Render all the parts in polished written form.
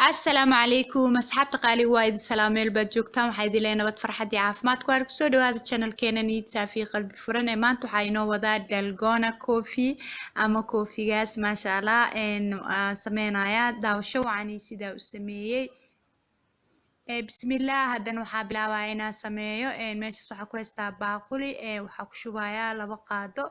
السلام عليكم أصحاب تقالي وايد سلام ميل joogtaan waxaa idin leeyahay nabad farxad iyo caafimaad ku arag soo dhawaada channelkeena Need Safi qalbi furan ee maanta waxaa inoo wadaa Dalgona coffee ama coffeegaas maasha Allah sameynaya daawasho wacan sida u sameeyay bismillah haddana waxaa bilaabaya inaan sameeyo meeshaas waxaa ku haystaa baaquli waxaa ku shubayaa 2 qaado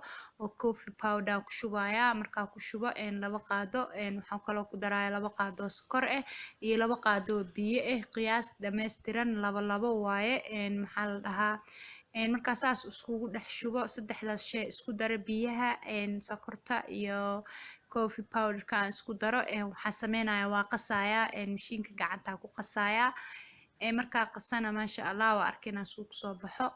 oo coffee powder ku shubayaa markaa ku shubo 2 qaado waxaan kaloo ku darayaa 2 qaado oo sokor ah iyo 2 qaado oo biyo ah qiyaas dhameystiran laba waaye maxaa la dhahaa markaa saas iskugu dhex shubo saddexdaas shay isku daro biyaha sokorta iyo coffee powder ka isku daro waxaa sameynayaa waa qasayaa mashiinka gacanta ku qasayaa markaa qasana maasha Allah waa arkina suuq soo baxo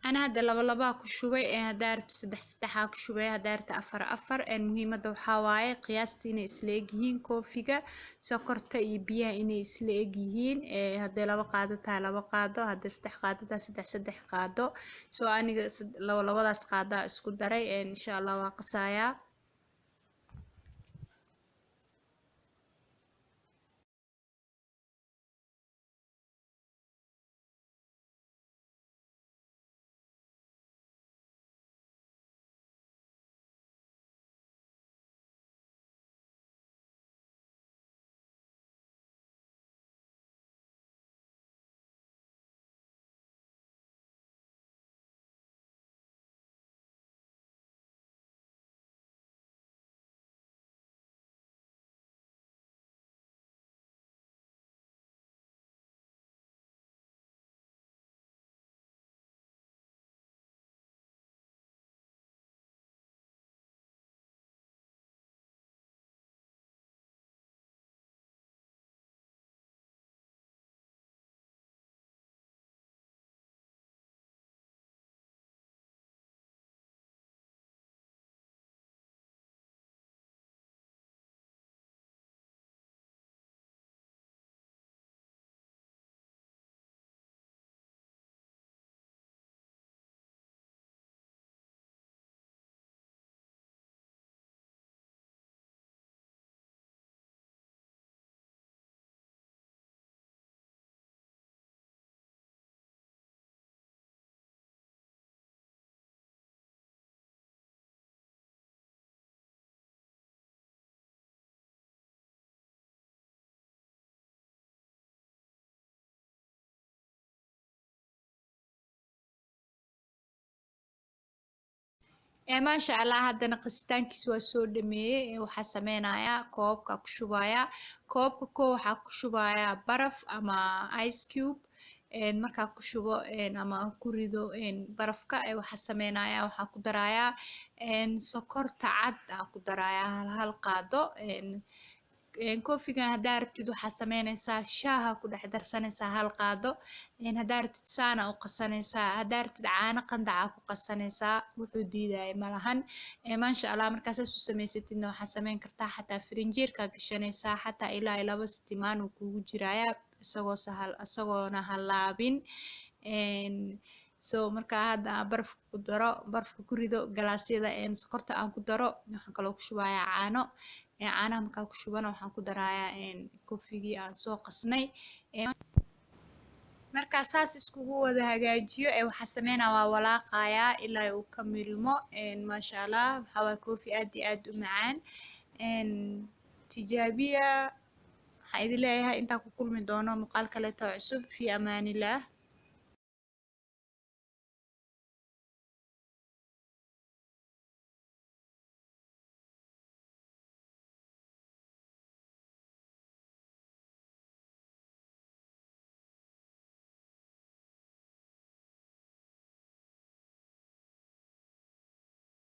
أنا هذا لبا كشوبي هدارت سدح كشوبي هدارت أفر المهمة وحواي قياستي إني إسلاقيين كوفيجا سكرت يبيها إني إسلاقيين هذا لبا قادة هذا سدح قادة سدح قادة سو أنا لبا داس قادة اسكو داري إن شاء الله واقصايا ما شاء الله هادنا قستانكيس waa soo dhameeyay waxaa sameynayaa koobka ku shubayaa koobka waxaa ku shubayaa baraf ama ice cube markaa ku shubo ama ku rido barafka waxaa sameynayaa waxaa ku darayaa sokorta cad ku darayaa hal qaado koofigan hadaa rabtid waxaa sameynaysaa shaaha ku dhex darsanaysaa hal qaado hadaa rabtid saana u qasanaysaa hadaa rabtid caano qandaca ku qasanaysaa wuxuu diidaya malahan maasha Allah markaa saas u samaysatidna waxaa sameyn kartaa xataa firinjeerka gashanaysaa xataa ilaa 2 sitimaan uu kugu jirayaa isagoona halaabin markaa hadda barafka ku rido galaasyada sokorta aan ku daro waxaan kaloo ku shubayaa caano caanaha markaa ku shubana waxaan ku darayaa koofigii aan soo qasnay markaa saas iskugu wada hagaajiyo waxaa sameynaa waa walaaqayaa ilaa uu ka milmo maasha Allah waxaa waa koofi aad iyo aad u macaan tijaabiya waxaan idin leeyahay intaan ku kulmi doono muuqaal kaleeto cusub fi amaanillah